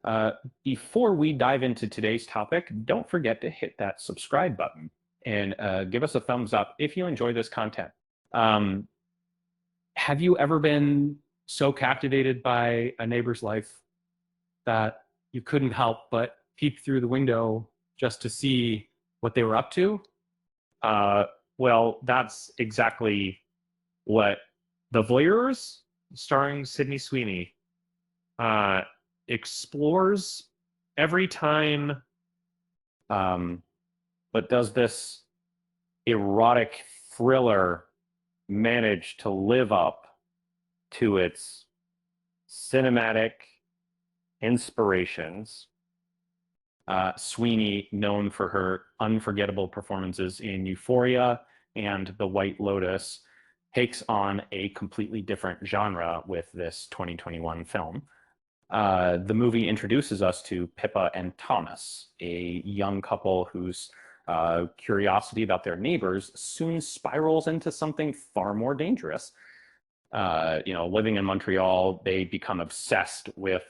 Uh, Before we dive into today's topic, don't forget to hit that subscribe button and give us a thumbs up if you enjoy this content. Um, have you ever been so captivated by a neighbor's life that you couldn't help but peek through the window just to see what they were up to? Uh, well, that's exactly what The Voyeurs, starring Sydney Sweeney, uh, explores every time, um, but does this erotic thriller manage to live up to its cinematic inspirations? Sweeney, known for her unforgettable performances in Euphoria and The White Lotus, takes on a completely different genre with this 2021 film. The movie introduces us to Pippa and Thomas, a young couple whose curiosity about their neighbors soon spirals into something far more dangerous. Living in Montreal, they become obsessed with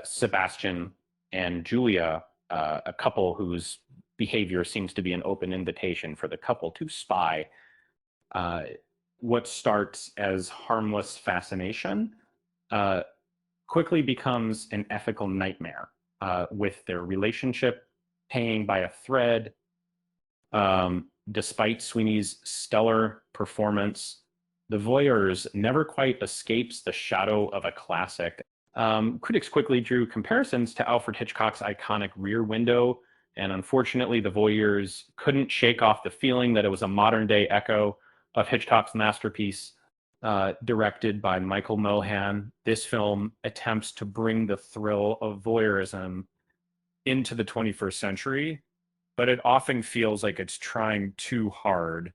Sebastian and Julia, a couple whose behavior seems to be an open invitation for the couple to spy. Uh, what starts as harmless fascination uh, quickly becomes an ethical nightmare, with their relationship hanging by a thread. Despite Sweeney's stellar performance, The Voyeurs never quite escapes the shadow of a classic. Critics quickly drew comparisons to Alfred Hitchcock's iconic Rear Window, and unfortunately, The Voyeurs couldn't shake off the feeling that it was a modern day echo of Hitchcock's masterpiece. Directed by Michael Mohan, this film attempts to bring the thrill of voyeurism into the 21st century, but it often feels like it's trying too hard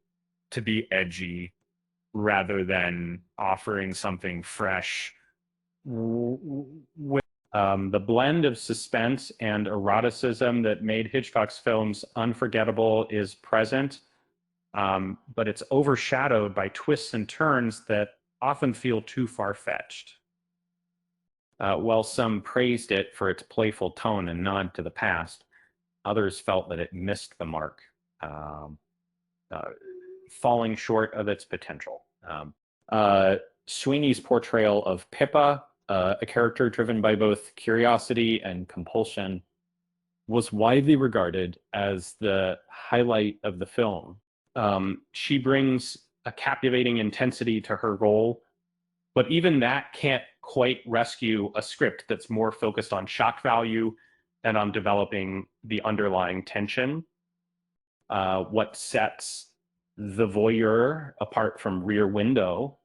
to be edgy rather than offering something fresh. The blend of suspense and eroticism that made Hitchcock's films unforgettable is present, but it's overshadowed by twists and turns that often feel too far-fetched. While some praised it for its playful tone and nod to the past, others felt that it missed the mark, um, uh, falling short of its potential. Uh, Sweeney's portrayal of Pippa, a character driven by both curiosity and compulsion, was widely regarded as the highlight of the film. She brings a captivating intensity to her role, but even that can't quite rescue a script that's more focused on shock value and on developing the underlying tension. What sets The Voyeur apart from Rear Window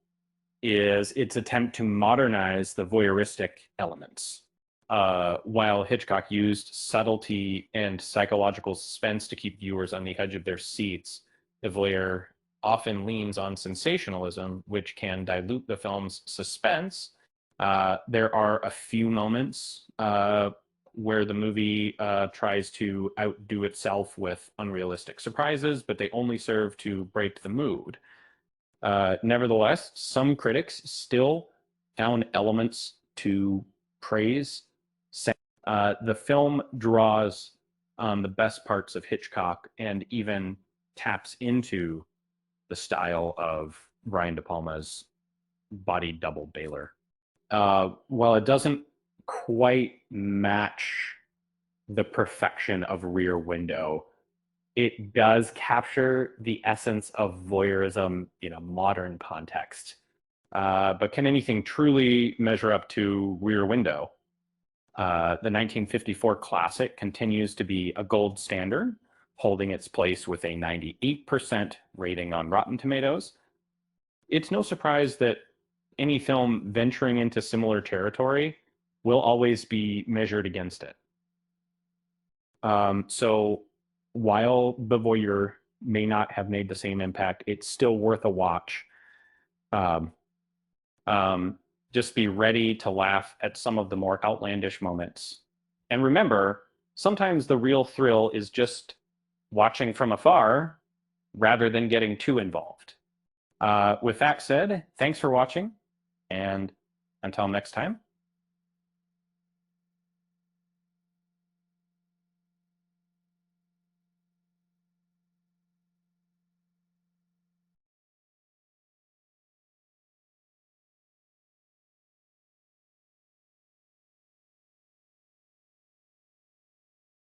is its attempt to modernize the voyeuristic elements. While Hitchcock used subtlety and psychological suspense to keep viewers on the edge of their seats, the voyeur often leans on sensationalism, which can dilute the film's suspense. There are a few moments where the movie tries to outdo itself with unrealistic surprises, but they only serve to break the mood. Nevertheless, some critics still found elements to praise. The film draws on the best parts of Hitchcock and even taps into the style of Brian De Palma's body double Baylor. While it doesn't quite match the perfection of Rear Window, it does capture the essence of voyeurism in a modern context. But can anything truly measure up to Rear Window? The 1954 classic continues to be a gold standard, holding its place with a 98% rating on Rotten Tomatoes. It's no surprise that any film venturing into similar territory will always be measured against it. So while The Voyeur may not have made the same impact, it's still worth a watch. Um, just be ready to laugh at some of the more outlandish moments. And remember, sometimes the real thrill is just watching from afar rather than getting too involved. With that said, thanks for watching, and until next time.